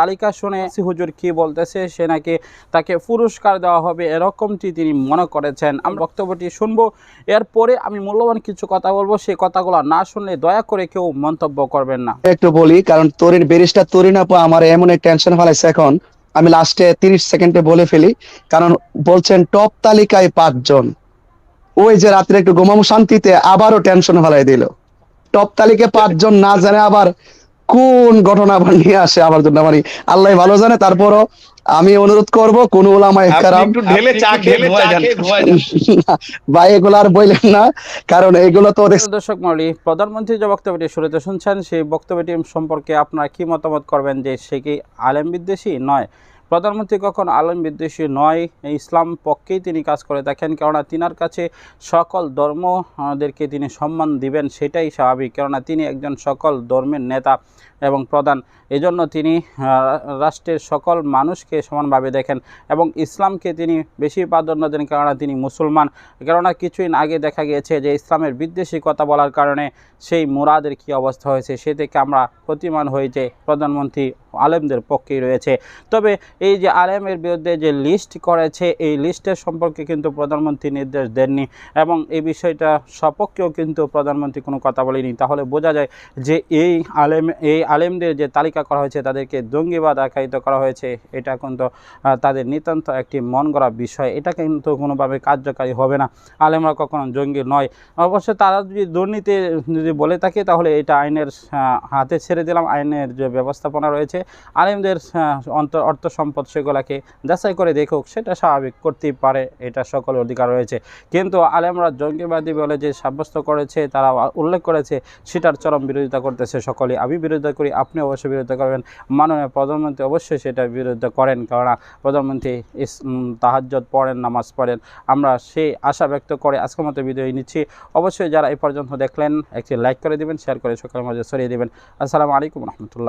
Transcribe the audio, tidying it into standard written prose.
তালিকা শুনে হুজুর কি বলতেছে, সে নাকি তাকে পুরস্কার দেওয়া হবে এরকমটি তিনি মনে করেছেন। আমরা বক্তব্যটি শুনবো, এরপরে আমি মূল্যবান কিছু কথা বলবো, সেই কথাগুলো না শুনলে দয়া করে কেউ মন্তব্য করবেন না। একটু বলি, কারণ তরিন ব্যারিস্টার তরিন আপু আমার এমন এক টেনশন ফেলাইছে, এখন আমি লাস্টে 30 সেকেন্ডে বলে ফেলি। কারণ বলছেন টপ তালিকায় 5 জন, ওই যে রাত্রে একটু ঘুমামু শান্তিতে, আবারও টেনশন ফেলাই দিল। টপ তালিকায় 5 জন না জানে আবার কোন ঘটনা আবার নিয়ে আসে আমার জন্য, মানে আল্লাহ ভালো জানে। তারপরও আমি অনুরোধ করব কোন ওলামায়ে কেরাম একটু ঢেলে চা খেয়ে ধোয়া যান। ভাই এগুলো আর বললেন না, কারণ এগুলো তো দর্শক মণ্ডলী, প্রধানমন্ত্রী যে বক্তব্যটি শুরুতে শুনছেন, সেই বক্তব্যটি সম্পর্কে আপনারা কি মতামত করবেন? যে সে কি আলেম বিদ্বেষী? নয়, প্রধানমন্ত্রী কখন আলেম বিদ্বেষী নয়, ইসলাম পক্ষেই তিনি কাজ করে থাকেন। কেননা তিনার কাছে সকল ধর্মদেরকে তিনি সম্মান দিবেন, সেটাই স্বাভাবিক। কেননা তিনি একজন সকল ধর্মের নেতা এবং প্রধান, এজন্য তিনি রাষ্ট্রের সকল মানুষকে সমানভাবে দেখেন এবং ইসলামকে তিনি বেশি প্রাধান্য দেন, কেননা তিনি মুসলমান। কেননা কিছুদিন আগে দেখা গিয়েছে যে ইসলামের বিদ্বেষী কথা বলার কারণে সেই মুরাদের কী অবস্থা হয়েছে, সে থেকে আমরা প্রতিমান হই যে প্রধানমন্ত্রী আলেমদের পক্ষেই রয়েছে। তবে এই যে আলেমের বিরুদ্ধে যে লিস্ট করেছে, এই লিস্টের সম্পর্কে কিন্তু প্রধানমন্ত্রী নির্দেশ দেননি এবং এই বিষয়টা সপক্ষেও কিন্তু প্রধানমন্ত্রী কোনো কথা বলেনি। তাহলে বোঝা যায় যে এই আলেমদের যে তালিকা করা হয়েছে, তাদেরকে জঙ্গিবাদ আখ্যায়িত করা হয়েছে। এটা কিন্তু তাদের নিতান্ত একটি মন গড়া বিষয়, এটা কিন্তু কোনোভাবে কার্যকারী হবে না। আলেমরা কখনো জঙ্গি নয়। অবশ্য তারা যদি দুর্নীতি যদি বলে থাকে, তাহলে এটা আইনের হাতে ছেড়ে দিলাম। আইনের যে ব্যবস্থাপনা রয়েছে, আলেমদের অর্থ সম্পদ সেগুলোকে যাচাই করে দেখুক, সেটা স্বাভাবিক, করতেই পারে, এটা সকলের অধিকার রয়েছে। কিন্তু আলেমরা জঙ্গিবাদী বলে যে সাব্যস্ত করেছে, তারা উল্লেখ করেছে, সেটার চরম বিরোধিতা করতেছে সকলে। আমি বিরোধিতা করি, আপনি অবশ্যই বিরোধিতা করবেন, মাননীয় প্রধানমন্ত্রী অবশ্যই সেটা বিরোধিতা করেন, কারণ প্রধানমন্ত্রী তাহাজ্জুদ পড়েন, নামাজ পড়েন। আমরা সেই আশা ব্যক্ত করে আজকের মতো ভিডিও নিচ্ছি। অবশ্যই যারা এই পর্যন্ত দেখলেন, একটি লাইক করে দিবেন, শেয়ার করে সকলের মাঝে ছড়িয়ে দিবেন। আসসালামু আলাইকুম রহমতুল্লাহ।